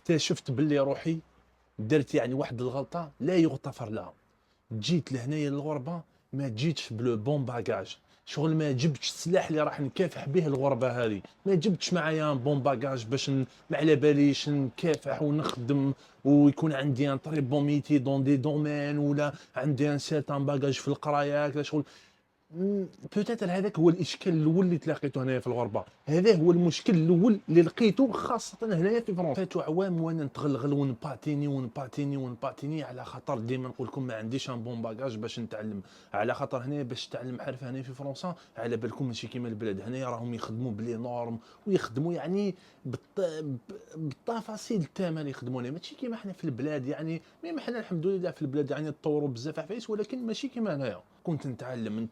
اكتشفت باللي روحي درت يعني واحد الغلطه لا يغتفر لها. جيت لهنايا للغربه، ما جيتش بلو بون باجاج. شغل ما جبتش السلاح اللي راح نكافح به الغربه هذه، ما جبتش معايا بون باجاج باش ما على باليش نكافح ونخدم ويكون عندي ان تري بون ميتي دون دي دومين، ولا عندي ان سيرتان باجاج في القرايه هكذا شغل. بوتيتر هذاك هو الاشكال الاول اللي تلاقيته هنايا في الغربه، هذا هو المشكل الاول اللي لقيته خاصه هنايا في فرنسا. فاتوا عوام وانا نتغلغل ونباتيني على خاطر ديما نقول لكم ما عنديش ان بون باجاج باش نتعلم. على خاطر هنا باش تتعلم حرفه هنا في فرنسا على بالكم ماشي كيما البلاد هنايا، راهم يخدموا بلي نورم ويخدموا يعني بالتفاصيل التامه اللي يخدموا، ماشي كيما حنا في البلاد. يعني ميم حنا الحمد لله في البلاد يعني تطوروا بزاف عفايس، ولكن ماشي كيما هنايا. كنت نتعلم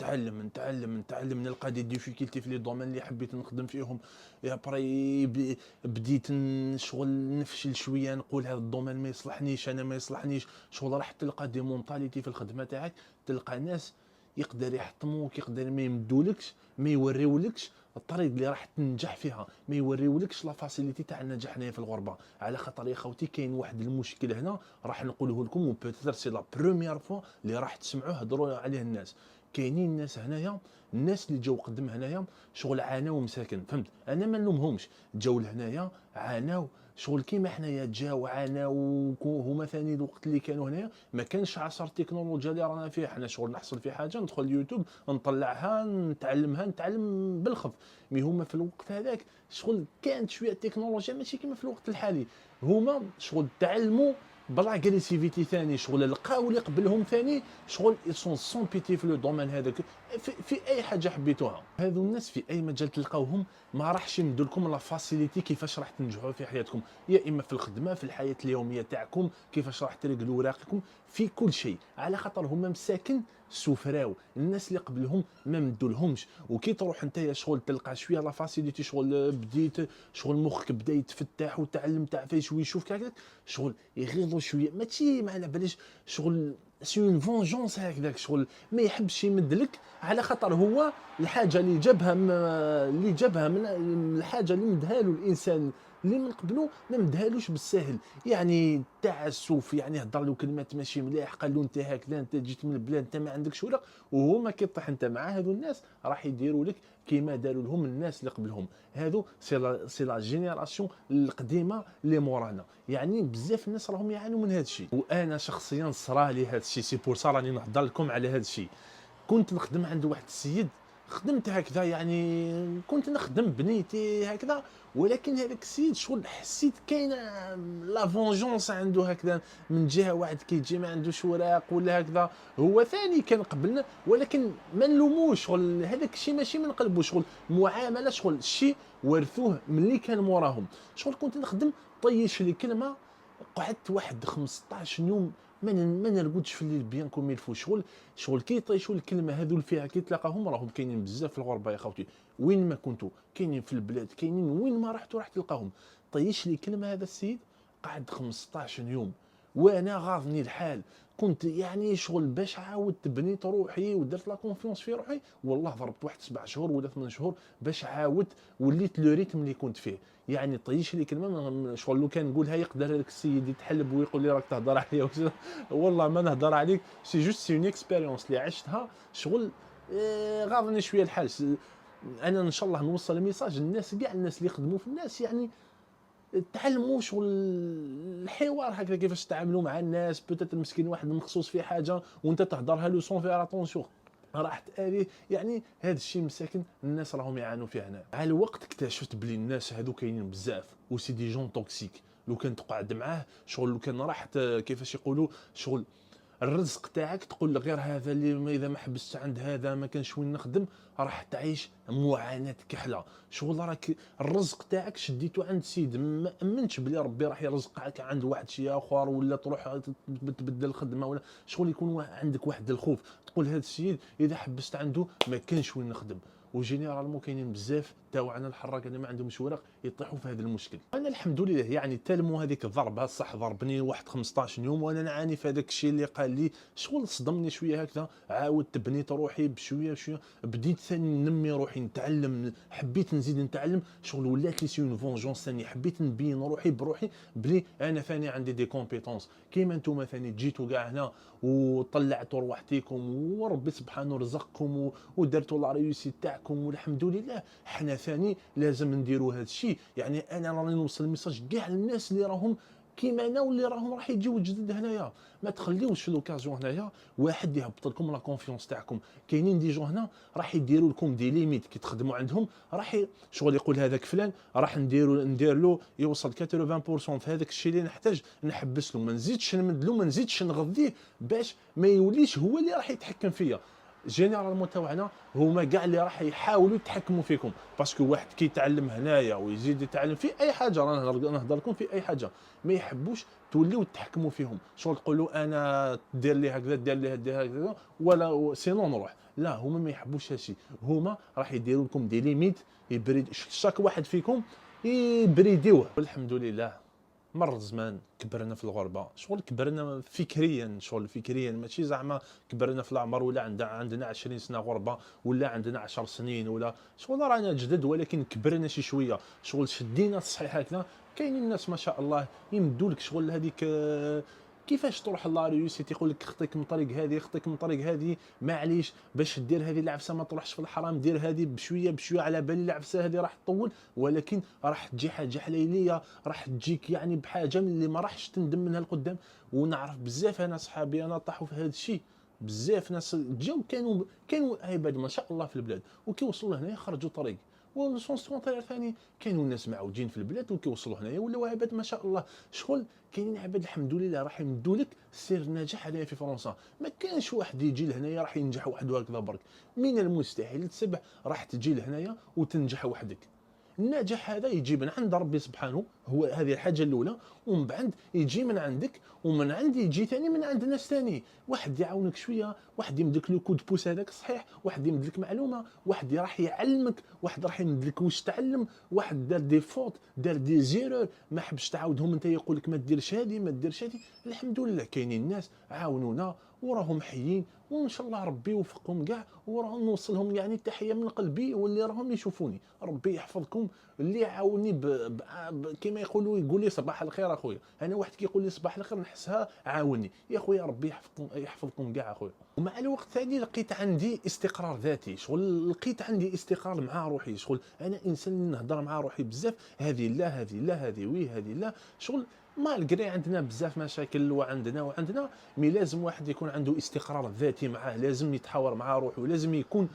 نلقى دي ديفيكولتي في لي دومين اللي حبيت نخدم فيهم. ابري بديت شغل نفشل شويه، نقول هذا الدومين ما يصلحنيش، انا ما يصلحنيش شغل. راح تلقى دي مونتاليتي في الخدمه تاعك، تلقى ناس يقدر يحطموك، يقدر ما يمدولكش، ما يوريولكش الطريق اللي راح تنجح فيها، ما يوريولكش لا فاسيليتي تاع النجاح هنا في الغربه. على خاطر يا خوتي كاين واحد المشكل هنا راح نقوله لكم، وبوتيتر سي لا بروميير فوا اللي راح تسمعوه هضروا عليه الناس. كاينين ناس هنايا، الناس اللي جاو قدم هنايا شغل عاناو مساكن، فهمت؟ انا ما نلومهمش، جاو لهنايا عاناو شغل كيما حنايا، جاو عاناو هما ثاني الوقت اللي كانوا هنايا ما كانش عصر التكنولوجيا اللي رانا فيه حنا. شغل نحصل في حاجه ندخل اليوتيوب نطلعها نتعلم بالخف. مي هما في الوقت هذاك شغل كانت شويه التكنولوجيا ماشي كيما في الوقت الحالي. هما شغل تعلموا بلا اغريسيفيتي ثاني، شغل لقاو اللي قبلهم ثاني شغل يسون سون بيتي في لو دومين هذاك، في اي حاجه حبيتوها. هذو الناس في اي مجال تلقاوهم ما راحش يمدوا لكم لا فاسيليتي كيفاش راح تنجحوا في حياتكم، يا اما في الخدمه، في الحياه اليوميه تاعكم، كيفاش راح ترقلوا اوراقكم، في كل شيء. على خاطر هما مساكن سفراو، الناس اللي قبلهم ما مدولهمش. وكي تروح انت شغل تلقى شويه لا فاسيليتي، شغل بديت شغل مخك بدا يتفتح وتعلم تاع فايش ويشوف هكذاك شغل يغيظوا شويه، ماشي ما على باليش شغل سي اون فونجونس هكذاك شغل ما يحبش يمدلك. على خاطر هو الحاجه اللي جابها من الحاجه اللي مدها له الانسان اللي من قبله ما مدهالوش بالساهل. يعني تعسف، يعني هضر له كلمات ماشي مليح، قال له انت هكذا، انت جيت من البلاد انت ما عندكش ورق. وهما كي طيح انت مع هذو الناس راح يديروا لك كيما داروا لهم الناس اللي قبلهم. هذو سي لا جينيراسيون القديمه اللي مورانا. يعني بزاف الناس راهم يعانوا من هذا الشيء، وانا شخصيا صرالي هذا الشيء. سي بور سا راني نهضر لكم على هذا الشيء. كنت نخدم عند واحد السيد، خدمت هكذا يعني كنت نخدم بنيتي هكذا، ولكن هذاك السيد شغل حسيت كاينه لا فونجونس عنده هكذا من جهه واحد كيجي ما عندوش وراق ولا هكذا. هو ثاني كان قبلنا، ولكن ما نلوموش شغل هذاك الشيء ماشي من قلبه، شغل معامله شغل الشيء ورثوه من اللي كان موراهم. شغل كنت نخدم طيش لي كلمه، قعدت واحد 15 يوم ما نرقدش في الليل بيان كوم يلفو. شغل كي يطيشوا الكلمه هذو اللي فيها كي تلاقاهم راهم كاينين بزاف في الغربه يا خوتي، وين ما كنتوا كاينين في البلاد، كاينين وين ما رحتوا راح تلقاهم. طيش لي كلمه هذا السيد، قعد 15 يوم وانا غاضني الحال. كنت يعني شغل باش عاودت بنيت روحي ودرت لا كونفيونس في روحي، والله ضربت واحد 7 شهور ولا 8 شهور باش عاودت وليت لو ريتم اللي كنت فيه. يعني طيش لي كلمه شغل لو كان نقولها يقدر هذاك السيد يتحلب ويقول لي راك تهضر عليا والله ما نهضر عليك، سي جوست سي اون اكسبيريونس اللي عشتها شغل. غاضني شويه الحال. انا ان شاء الله نوصل الميساج للناس كاع، الناس اللي يخدموا في الناس يعني تعلموا شغل الحوار هكذا، كيفاش تتعاملوا مع الناس. بوتيت المسكين واحد مخصوص في حاجه وانت تهضرها له سون فير اتونسيون راح تأذيه. يعني هذا الشيء مساكن الناس راهم يعانوا فيه هنا. على الوقت اكتشفت بلي الناس هذو كاينين بزاف وسي دي جون توكسيك. لو كان تقعد معاه شغل، لو كان راح كيفاش يقولوا شغل الرزق تاعك تقول غير هذا اللي اذا ما حبست عند هذا ما كانش وين نخدم، راح تعيش معاناه كحله. شغل راك الرزق تاعك شديته عند سيد، ما امنتش بلي ربي راح يرزقك عند واحد شيء اخر، ولا تروح تبدل الخدمه، ولا شغل يكون عندك واحد الخوف تقول هذا السيد اذا حبست عنده ما كانش وين نخدم. وجينيرالمون كاينين بزاف تاوعنا الحراك اللي ما عندهمش ورق يطيحوا في هذا المشكل. انا الحمد لله يعني تالموا هذيك الضربه، صح ضربني واحد 15 يوم وانا نعاني في هذاك الشيء اللي قال لي، شغل صدمني شويه هكذا. عاودت بنيت روحي بشويه بشويه، بديت ثاني ننمي روحي، نتعلم، حبيت نزيد نتعلم، شغل ولات لي سي اون فونجونس ثاني، حبيت نبين روحي بروحي بلي انا ثاني عندي دي كومبيتونس كيما نتوما ثاني جيتوا كاع هنا وطلعتوا روحتيكم وربي سبحانه رزقكم ودرتوا لا ريوسيت تاعكم والحمد لله. حنا ثاني لازم نديروا هذا الشيء. يعني انا راني نوصل الميساج كاع الناس اللي راهم كيما انا واللي راهم راح يجيو جدد هنايا، ما تخليوش في لوكازيون هنايا واحد يهبط لكم لا كونفيونس تاعكم. كاينين دي جو هنا راح يديروا لكم دي ليميت كي تخدموا عندهم، راح شغل يقول هذاك فلان راح ندير له يوصل 80% في هذاك الشيء اللي نحتاج نحبس له، ما نزيدش نمد له، ما نزيدش نغذيه باش ما يوليش هو اللي راح يتحكم فيا. جينيرالمون تاعنا هما كاع اللي راح يحاولوا يتحكموا فيكم، باسكو واحد كيتعلم هنايا ويزيد يتعلم في اي حاجه، رانا نهضر لكم في اي حاجه، ما يحبوش توليو تحكموا فيهم. شغل تقولوا انا دير لي هكذا دير لي هكذا ولا سينو نروح، لا هما ما يحبوش هادشي. هما راح يديروا لكم دي ليميت، يبريد شاك واحد فيكم يبريديوه. والحمد لله مر الزمان كبرنا في الغربه، شغل كبرنا فكريا، شغل فكريا ماشي زعما كبرنا في العمر ولا عندنا 20 سنه غربه ولا عندنا 10 سنين ولا شغل رانا جدد، ولكن كبرنا شي شويه، شغل شدينا الصحيح هكذا. كاينين الناس ما شاء الله يمدوا لك شغل هذيك كيفاش تروح لا ريوسيت، يقول لك خطيك من طريق هذه خطيك من طريق هذه، معليش باش دير هذه العفسه ما تروحش في الحرام، دير هذه بشويه بشويه، على بالي العفسه هذه راح تطول ولكن راح تجي حاجه حليليه، راح تجيك يعني بحاجه من اللي ما راحش تندم منها لقدام. ونعرف بزاف انا صحابي انا طاحوا في هذا الشيء، بزاف ناس جاو كانوا عباد ما شاء الله في البلاد وكي وصلوا لهنا خرجوا طريق، والسونس كونترير ثاني كانوا الناس معوجين في البلاد وكي وصلوا هنايا ولاو عباد ما شاء الله. شغل كاينين عباد الحمد لله راح يمدوا لك سير النجاح هنايا في فرنسا. ما كانش واحد يجي لهنايا راح ينجح وحده هكذا برك، من المستحيل تسبح راح تجي لهنايا وتنجح وحدك. النجاح هذا يجي من عند ربي سبحانه، هو هذه الحاجه الاولى، ومن بعد يجي من عندك، ومن عندي يجي ثاني من عند ناس ثاني، واحد يعاونك شويه، واحد يمدك لو كود بوس هذاك صحيح، واحد يمدلك معلومه، واحد راح يعلمك، واحد راح يمدلك واش تعلم، واحد دار دي فوت دار دي زيرور ما حبش تعاودهم انت يقول لك ما ديرش هذه ما ديرش هذه. الحمد لله كاينين الناس عاونونا وراهم حيين، وان شاء الله ربي يوفقهم كاع وراهم نوصلهم يعني التحيه من قلبي واللي راهم يشوفوني. ربي يحفظكم. اللي عاوني كما يقولوا يقول لي صباح الخير اخويا، انا واحد كيقول لي صباح الخير نحسها عاوني يا خويا، ربي يحفظكم كاع اخويا. ومع الوقت ثاني لقيت عندي استقرار ذاتي، شغل لقيت عندي استقرار مع روحي، شغل انا انسان نهضر مع روحي بزاف، هذه لا هذه لا هذه وي هذه لا، شغل مالغري عندنا بزاف مشاكل وعندنا مي لازم واحد يكون عنده استقرار ذاتي معاه، لازم يتحاور مع روحه، لازم يكون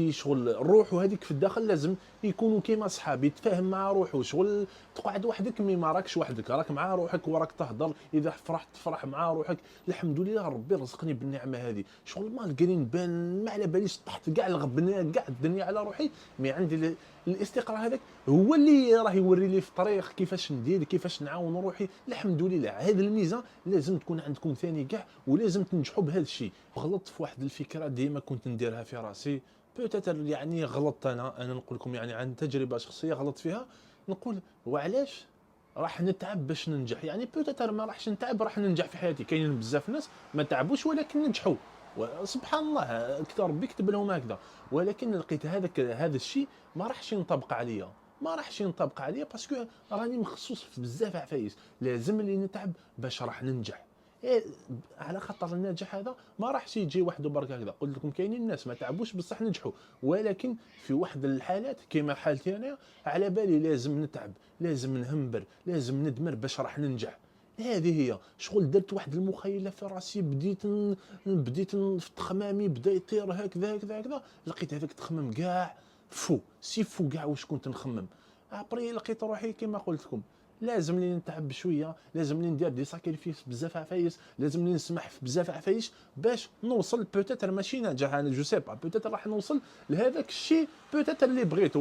شغل روحه هذيك في الداخل لازم يكونوا كيما صحاب، يتفاهم مع روحه، شغل تقعد وحدك مي ما راكش وحدك، راك مع روحك وراك تهضر، اذا فرحت تفرح مع روحك. الحمد لله ربي رزقني بالنعمه هذه، شغل مالغري نبان ما على باليش طحت كاع الغبنه كاع الدنيا على روحي، مي عندي الاستقرار هذاك هو اللي راه يوري لي في الطريق كيفاش ندير كيفاش نعاون روحي. الحمد لله هذه الميزه لازم تكون عندكم ثاني كاع، ولازم تنجحوا بهذا الشيء. غلطت في واحد الفكره ديما كنت نديرها في راسي، بوتيتر يعني غلطت انا نقول لكم يعني عن تجربه شخصيه غلطت فيها، نقول وعلاش راح نتعب باش ننجح، يعني بوتيتر ما راحش نتعب راح ننجح في حياتي. كاينين بزاف ناس ما تعبوش ولكن نجحوا، وسبحان الله كتب ربي كتب لهم هكذا، ولكن لقيت هذا الشيء ما راحش ينطبق عليا، ما راحش ينطبق عليا باسكو راني مخصوص في بزاف عفايس، لازم لي نتعب باش راح ننجح. إيه على خاطر النجاح هذا ما راحش يجي وحده برك هكذا. قلت لكم كاينين الناس ما تعبوش بصح نجحوا، ولكن في واحد الحالات كما حالتي انا على بالي لازم نتعب، لازم نهمبر، لازم ندمر باش راح ننجح. هذه هي شغل درت واحد المخيله في راسي، بديت في تخمامي بدا يطير هكذا هكذا هكذا، لقيت هذاك التخمام كاع فو كاع واش كنت نخمم. ابري لقيت روحي كما قلت لكم لازم لي نتعب بشويه، لازم لي ندير دي ساكريفيس بزاف عفايس، لازم لي نسمح في بزاف عفايس باش نوصل بوتيتر ماشي نجاح، انا جو سي با بوتيتر راح نوصل لهذاك الشيء بوتيتر اللي بغيته.